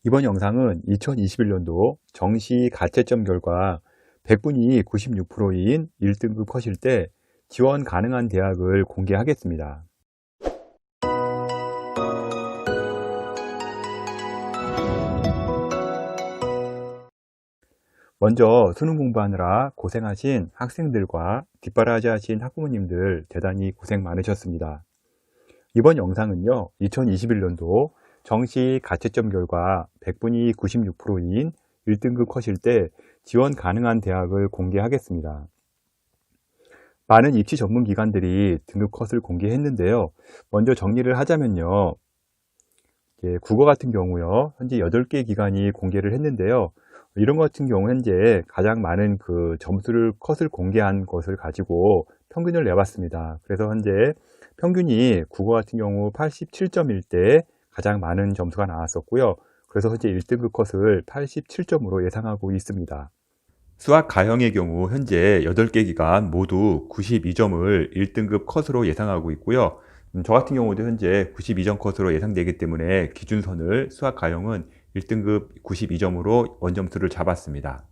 이번 영상은 2021년도 정시 가채점 결과 100분위 96%인 1등급 컷일 때 지원 가능한 대학을 공개하겠습니다. 먼저 수능 공부하느라 고생하신 학생들과 뒷바라지 하신 학부모님들 대단히 고생 많으셨습니다. 이번 영상은요, 2021년도 정시 가채점 결과 100분위 96%인 1등급 컷일 때 지원 가능한 대학을 공개하겠습니다. 많은 입시 전문 기관들이 등급 컷을 공개했는데요. 먼저 정리를 하자면요. 국어 같은 경우요. 현재 8개 기관이 공개를 했는데요. 이런 것 같은 경우 현재 가장 많은 점수를 컷을 공개한 것을 가지고 평균을 내봤습니다. 그래서 현재 평균이 국어 같은 경우 87점일 때 가장 많은 점수가 나왔었고요. 그래서 현재 1등급 컷을 87점으로 예상하고 있습니다. 수학 가형의 경우 현재 8개 기관 모두 92점을 1등급 컷으로 예상하고 있고요. 저 같은 경우도 현재 92점 컷으로 예상되기 때문에 기준선을 수학 가형은 1등급 92점으로 원점수를 잡았습니다.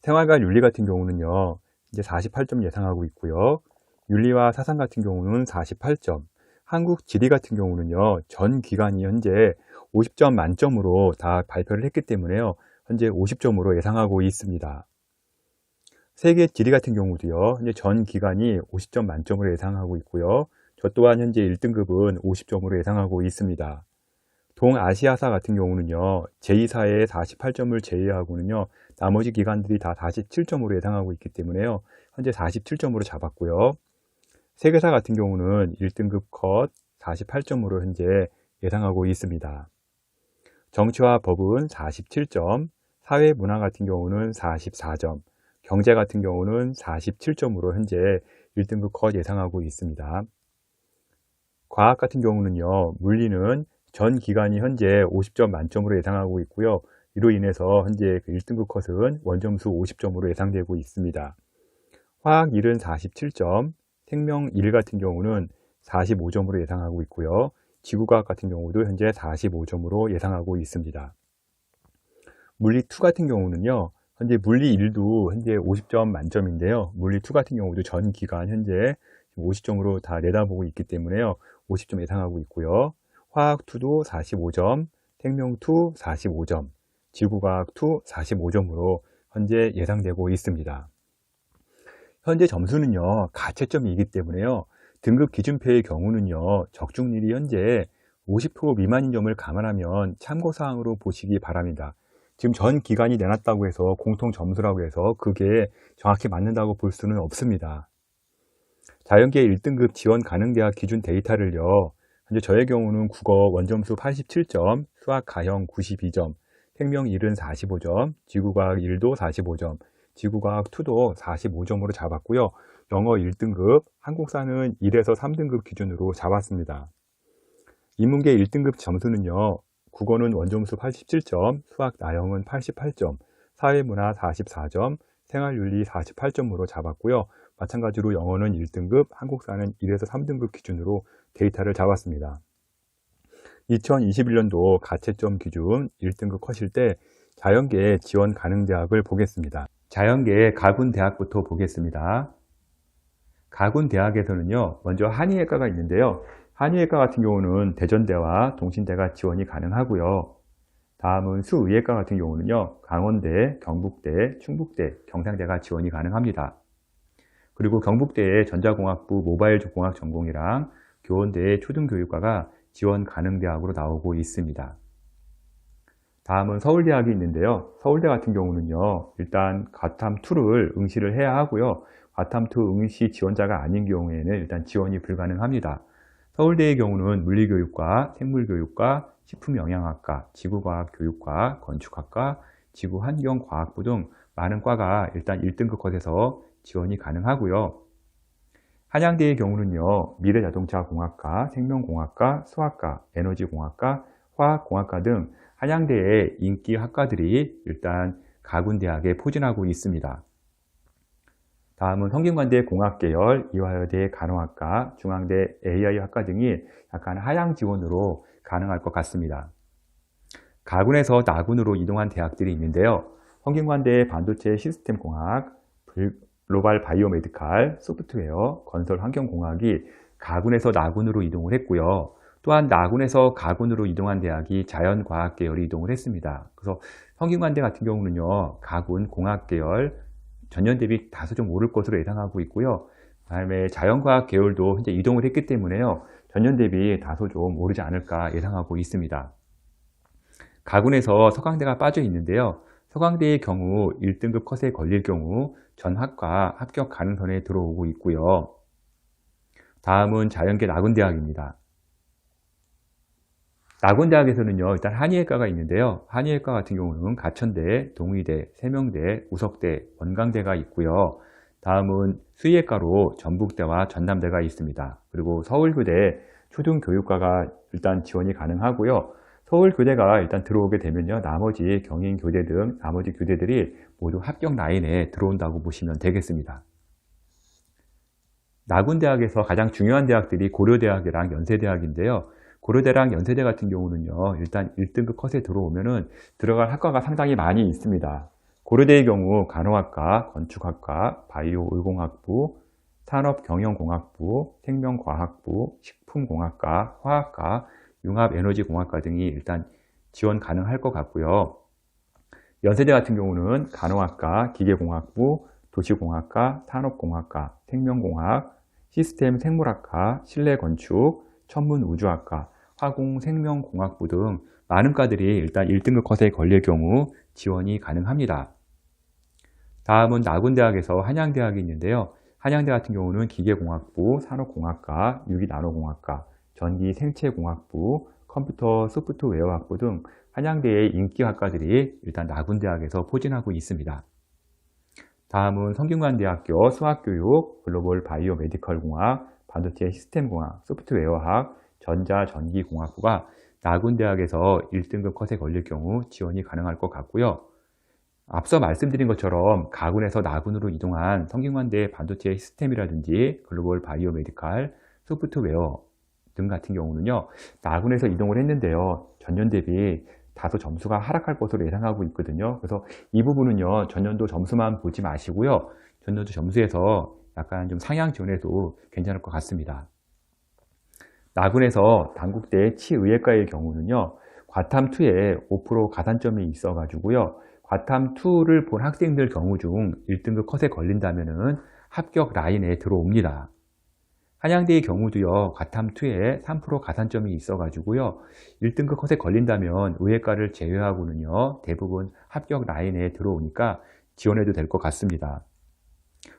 생활과 윤리 같은 경우는요, 이제 48점 예상하고 있고요. 윤리와 사상 같은 경우는 48점, 한국 지리 같은 경우는요, 전 기관이 현재 50점 만점으로 다 발표를 했기 때문에요, 현재 50점으로 예상하고 있습니다. 세계 지리 같은 경우도요, 현재 전 기관이 50점 만점으로 예상하고 있고요. 저 또한 현재 1등급은 50점으로 예상하고 있습니다. 동아시아사 같은 경우는요, 제2사에 48점을 제외하고는요, 나머지 기관들이 다 47점으로 예상하고 있기 때문에요, 현재 47점으로 잡았고요. 세계사 같은 경우는 1등급 컷 48점으로 현재 예상하고 있습니다. 정치와 법은 47점, 사회문화 같은 경우는 44점, 경제 같은 경우는 47점으로 현재 1등급 컷 예상하고 있습니다. 과학 같은 경우는요, 물리는 전 기관이 현재 50점 만점으로 예상하고 있고요. 이로 인해서 현재 1등급 컷은 원점수 50점으로 예상되고 있습니다. 화학 1은 47점, 생명 1 같은 경우는 45점으로 예상하고 있고요. 지구과학 같은 경우도 현재 45점으로 예상하고 있습니다. 물리 2 같은 경우는요, 현재 물리 1도 현재 50점 만점인데요. 물리 2 같은 경우도 전 기간 현재 50점으로 다 내다보고 있기 때문에요. 50점 예상하고 있고요. 화학 2도 45점, 생명 2 45점, 지구과학 2 45점으로 현재 예상되고 있습니다. 현재 점수는요, 가채점이기 때문에요. 등급 기준표의 경우는요, 적중률이 현재 50% 미만인 점을 감안하면 참고사항으로 보시기 바랍니다. 지금 전 기관이 내놨다고 해서 공통 점수라고 해서 그게 정확히 맞는다고 볼 수는 없습니다. 자연계 1등급 지원 가능 대학 기준 데이터를요, 현재 저의 경우는 국어 원점수 87점, 수학 가형 92점, 생명 1은 45점, 지구과학 1도 45점, 지구과학 2도 45점으로 잡았고요. 영어 1등급, 한국사는 1에서 3등급 기준으로 잡았습니다. 인문계 1등급 점수는요, 국어는 원점수 87점, 수학 나형은 88점, 사회문화 44점, 생활윤리 48점으로 잡았고요. 마찬가지로 영어는 1등급, 한국사는 1에서 3등급 기준으로 데이터를 잡았습니다. 2021년도 가채점 기준 1등급 컷일 때 자연계 지원 가능 대학을 보겠습니다. 자연계 가군대학부터 보겠습니다. 가군대학에서는요, 먼저 한의외과가 있는데요. 한의외과 같은 경우는 대전대와 동신대가 지원이 가능하고요. 다음은 수의외과 같은 경우는요, 강원대, 경북대, 충북대, 경상대가 지원이 가능합니다. 그리고 경북대의 전자공학부 모바일공학 전공이랑 교원대의 초등교육과가 지원 가능 대학으로 나오고 있습니다. 다음은 서울대학이 있는데요. 서울대 같은 경우는요, 일단 과탐2를 응시를 해야 하고요. 과탐2 응시 지원자가 아닌 경우에는 일단 지원이 불가능합니다. 서울대의 경우는 물리교육과, 생물교육과, 식품영양학과, 지구과학교육과, 건축학과, 지구환경과학부 등 많은 과가 일단 1등급 컷에서 지원이 가능하고요. 한양대의 경우는요, 미래자동차공학과, 생명공학과, 수학과, 에너지공학과, 화학공학과 등 한양대의 인기 학과들이 일단 가군대학에 포진하고 있습니다. 다음은 성균관대 공학계열, 이화여대 간호학과, 중앙대 AI학과 등이 약간 하향 지원으로 가능할 것 같습니다. 가군에서 나군으로 이동한 대학들이 있는데요. 성균관대 반도체 시스템공학, 글로벌 바이오메디칼, 소프트웨어, 건설 환경공학이 가군에서 나군으로 이동을 했고요. 또한 나군에서 가군으로 이동한 대학이 자연과학 계열이 이동을 했습니다. 그래서 성균관대 같은 경우는요, 가군 공학 계열 전년 대비 다소 좀 오를 것으로 예상하고 있고요. 그다음에 자연과학 계열도 현재 이동을 했기 때문에요, 전년 대비 다소 좀 오르지 않을까 예상하고 있습니다. 가군에서 서강대가 빠져 있는데요. 서강대의 경우 1등급 컷에 걸릴 경우 전 학과 합격 가능선에 들어오고 있고요. 다음은 자연계 나군대학입니다. 나군대학에서는요, 일단 한의학과가 있는데요. 한의학과 같은 경우는 가천대, 동의대, 세명대, 우석대, 원광대가 있고요. 다음은 수의학과로 전북대와 전남대가 있습니다. 그리고 서울교대 초등교육과가 일단 지원이 가능하고요. 서울교대가 일단 들어오게 되면요, 나머지 경인교대 등 나머지 교대들이 모두 합격 라인에 들어온다고 보시면 되겠습니다. 나군대학에서 가장 중요한 대학들이 고려대학이랑 연세대학인데요. 고려대랑 연세대 같은 경우는요, 일단 1등급 컷에 들어오면은 들어갈 학과가 상당히 많이 있습니다. 고려대의 경우 간호학과, 건축학과, 바이오의공학부, 산업경영공학부, 생명과학부, 식품공학과, 화학과, 융합에너지공학과 등이 일단 지원 가능할 것 같고요. 연세대 같은 경우는 간호학과, 기계공학부, 도시공학과, 산업공학과, 생명공학, 시스템 생물학과, 실내건축, 천문우주학과, 화공생명공학부 등 많은 과들이 일단 1등급 컷에 걸릴 경우 지원이 가능합니다. 다음은 나군대학에서 한양대학이 있는데요. 한양대 같은 경우는 기계공학부, 산업공학과, 유기나노공학과, 전기생체공학부, 컴퓨터 소프트웨어학부 등 한양대의 인기 학과들이 일단 나군대학에서 포진하고 있습니다. 다음은 성균관대학교 수학교육, 글로벌 바이오메디컬공학, 반도체 시스템공학, 소프트웨어학, 전자전기공학부가 나군대학에서 1등급 컷에 걸릴 경우 지원이 가능할 것 같고요. 앞서 말씀드린 것처럼 가군에서 나군으로 이동한 성균관대 반도체 시스템이라든지 글로벌 바이오메디칼, 소프트웨어 등 같은 경우는요, 나군에서 이동을 했는데요, 전년 대비 다소 점수가 하락할 것으로 예상하고 있거든요. 그래서 이 부분은요, 전년도 점수만 보지 마시고요, 전년도 점수에서 약간 좀 상향 지원해도 괜찮을 것 같습니다. 나군에서 단국대 치의학과의 경우는요, 과탐2에 5% 가산점이 있어가지고요, 과탐2를 본 학생들 경우 중 1등급 컷에 걸린다면은 합격 라인에 들어옵니다. 한양대의 경우도요, 과탐2에 3% 가산점이 있어가지고요, 1등급 컷에 걸린다면 의학과를 제외하고는요, 대부분 합격 라인에 들어오니까 지원해도 될 것 같습니다.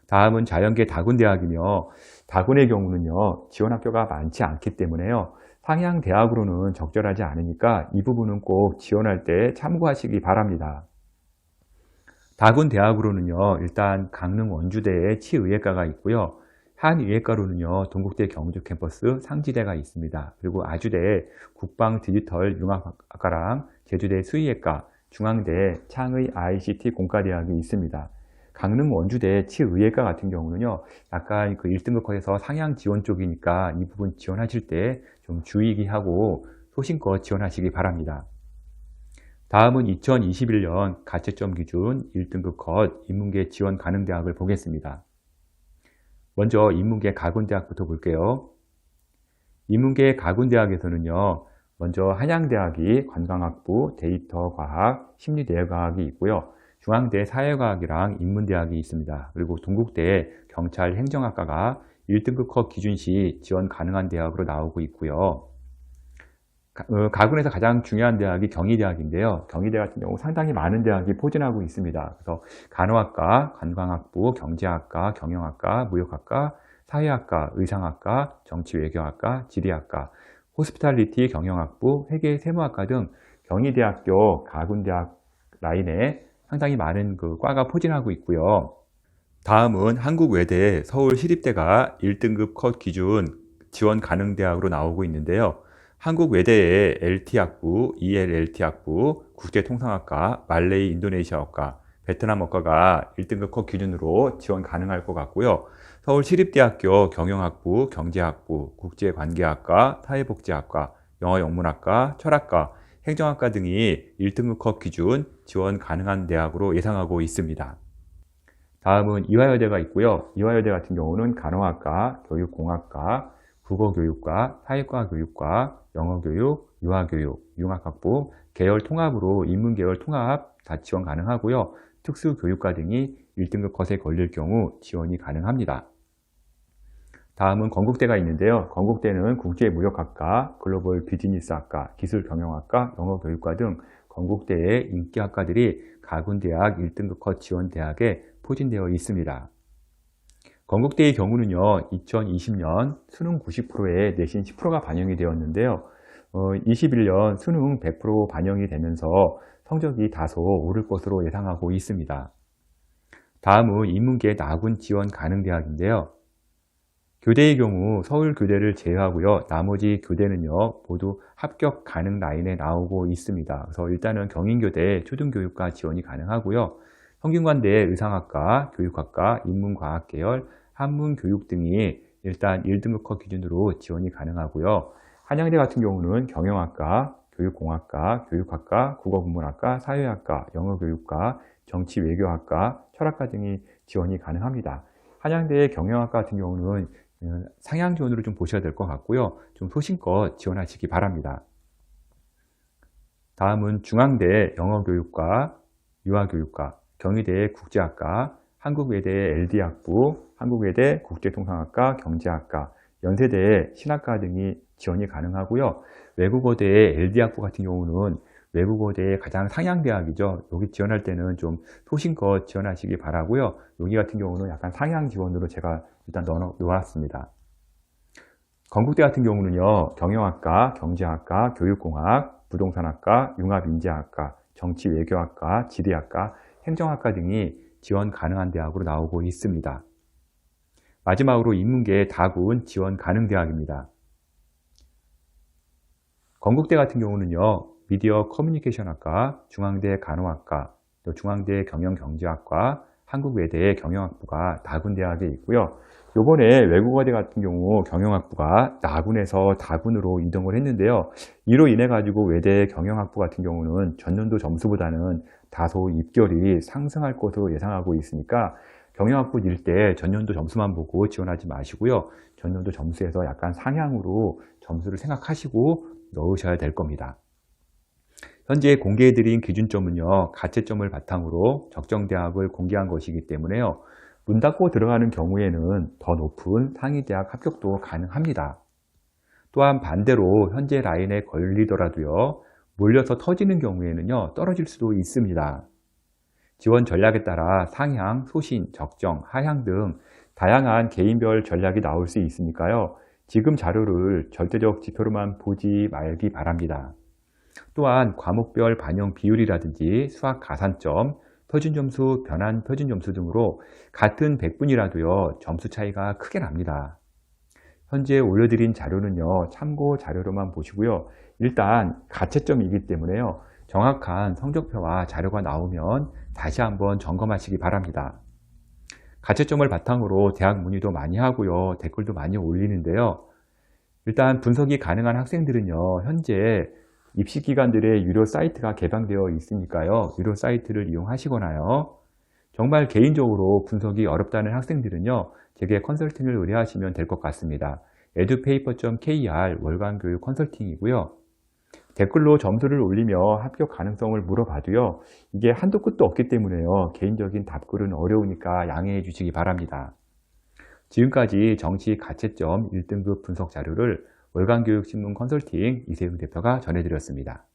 다음은 자연계 다군대학이며, 다군의 경우는요, 지원 학교가 많지 않기 때문에요, 상향 대학으로는 적절하지 않으니까 이 부분은 꼭 지원할 때 참고하시기 바랍니다. 다군대학으로는요, 일단 강릉 원주대에 치의학과가 있고요, 한의학과로는요, 동국대 경주 캠퍼스 상지대가 있습니다. 그리고 아주대 국방 디지털 융합학과랑 제주대 수의학과, 중앙대 창의 ICT 공과대학이 있습니다. 강릉 원주대 치의학과 같은 경우는요, 약간 그 1등급 컷에서 상향 지원 쪽이니까 이 부분 지원하실 때 좀 주의하고 소신껏 지원하시기 바랍니다. 다음은 2021년 가채점 기준 1등급 컷 인문계 지원 가능 대학을 보겠습니다. 먼저 인문계 가군대학부터 볼게요. 인문계 가군대학에서는요, 먼저 한양대학이 관광학부, 데이터과학, 심리대외과학이 있고요, 중앙대 사회과학이랑 인문대학이 있습니다. 그리고 동국대 경찰행정학과가 1등급 컷 기준 시 지원 가능한 대학으로 나오고 있고요. 가군에서 가장 중요한 대학이 경희대학인데요. 경희대 같은 경우 상당히 많은 대학이 포진하고 있습니다. 그래서 간호학과, 관광학부, 경제학과, 경영학과, 무역학과, 사회학과, 의상학과, 정치외교학과, 지리학과, 호스피탈리티 경영학부, 회계세무학과 등 경희대학교, 가군대학 라인에 상당히 많은 그 과가 포진하고 있고요. 다음은 한국외대, 서울시립대가 1등급 컷 기준 지원 가능 대학으로 나오고 있는데요. 한국외대의 LT학부, ELLT학부, 국제통상학과, 말레이 인도네시아학과, 베트남학과가 1등급 컷 기준으로 지원 가능할 것 같고요. 서울시립대학교 경영학부, 경제학부, 국제관계학과, 사회복지학과, 영어영문학과, 철학과, 행정학과 등이 1등급 컷 기준 지원 가능한 대학으로 예상하고 있습니다. 다음은 이화여대가 있고요. 이화여대 같은 경우는 간호학과, 교육공학과, 국어교육과, 사회과 교육과, 영어교육, 유아교육, 융합학부, 계열 통합으로 인문계열 통합 다 지원 가능하고요. 특수교육과 등이 1등급 컷에 걸릴 경우 지원이 가능합니다. 다음은 건국대가 있는데요. 건국대는 국제무역학과, 글로벌 비즈니스학과, 기술경영학과, 영어교육과 등 건국대의 인기학과들이 가군대학 1등급 컷 지원 대학에 포진되어 있습니다. 건국대의 경우는요, 2020년 수능 90%에 내신 10%가 반영이 되었는데요. 21년 수능 100% 반영이 되면서 성적이 다소 오를 것으로 예상하고 있습니다. 다음은 인문계 나군 지원 가능 대학인데요. 교대의 경우 서울교대를 제외하고요. 나머지 교대는요, 모두 합격 가능 라인에 나오고 있습니다. 그래서 일단은 경인교대 초등교육과 지원이 가능하고요. 성균관대 의상학과, 교육학과, 인문과학 계열, 한문교육 등이 일단 1등급 컷 기준으로 지원이 가능하고요. 한양대 같은 경우는 경영학과, 교육공학과, 교육학과, 국어국문학과, 사회학과, 영어교육과, 정치외교학과, 철학과 등이 지원이 가능합니다. 한양대의 경영학과 같은 경우는 상향 지원으로 좀 보셔야 될 것 같고요. 좀 소신껏 지원하시기 바랍니다. 다음은 중앙대 영어교육과, 유아교육과, 경희대 국제학과, 한국외대 LD학부, 한국외대 국제통상학과, 경제학과, 연세대 신학과 등이 지원이 가능하고요. 외국어대의 LD학부 같은 경우는 외국어대의 가장 상향대학이죠. 여기 지원할 때는 좀 소신껏 지원하시기 바라고요. 여기 같은 경우는 약간 상향 지원으로 제가 일단 넣어놨습니다. 건국대 같은 경우는요, 경영학과, 경제학과, 교육공학, 부동산학과, 융합인재학과, 정치외교학과, 지리학과, 행정학과 등이 지원 가능한 대학으로 나오고 있습니다. 마지막으로 인문계 다군 지원 가능 대학입니다. 건국대 같은 경우는요, 미디어 커뮤니케이션학과, 중앙대 간호학과, 또 중앙대 경영경제학과, 한국외대 경영학부가 나군대학에 있고요. 요번에 외국어대 같은 경우 경영학부가 나군에서 다군으로 이동을 했는데요. 이로 인해 가지고 외대 경영학부 같은 경우는 전년도 점수보다는 다소 입결이 상승할 것으로 예상하고 있으니까 경영학부 일 때 전년도 점수만 보고 지원하지 마시고요. 전년도 점수에서 약간 상향으로 점수를 생각하시고 넣으셔야 될 겁니다. 현재 공개해드린 기준점은요, 가채점을 바탕으로 적정대학을 공개한 것이기 때문에요. 문 닫고 들어가는 경우에는 더 높은 상위대학 합격도 가능합니다. 또한 반대로 현재 라인에 걸리더라도요, 몰려서 터지는 경우에는요, 떨어질 수도 있습니다. 지원 전략에 따라 상향, 소신, 적정, 하향 등 다양한 개인별 전략이 나올 수 있으니까요. 지금 자료를 절대적 지표로만 보지 말기 바랍니다. 또한 과목별 반영 비율이라든지 수학 가산점, 표준점수, 변환 표준점수 등으로 같은 100분이라도요, 점수 차이가 크게 납니다. 현재 올려드린 자료는요, 참고 자료로만 보시고요. 일단 가채점이기 때문에요, 정확한 성적표와 자료가 나오면 다시 한번 점검하시기 바랍니다. 가채점을 바탕으로 대학 문의도 많이 하고요, 댓글도 많이 올리는데요. 일단 분석이 가능한 학생들은요, 현재 입시기관들의 유료 사이트가 개방되어 있으니까요, 유료 사이트를 이용하시거나요, 정말 개인적으로 분석이 어렵다는 학생들은요, 제게 컨설팅을 의뢰하시면 될 것 같습니다. edupaper.kr 월간 교육 컨설팅이고요. 댓글로 점수를 올리며 합격 가능성을 물어봐도요, 이게 한도 끝도 없기 때문에요, 개인적인 답글은 어려우니까 양해해 주시기 바랍니다. 지금까지 정시 가채점 1등급 분석 자료를 월간교육신문 컨설팅 이세웅 대표가 전해드렸습니다.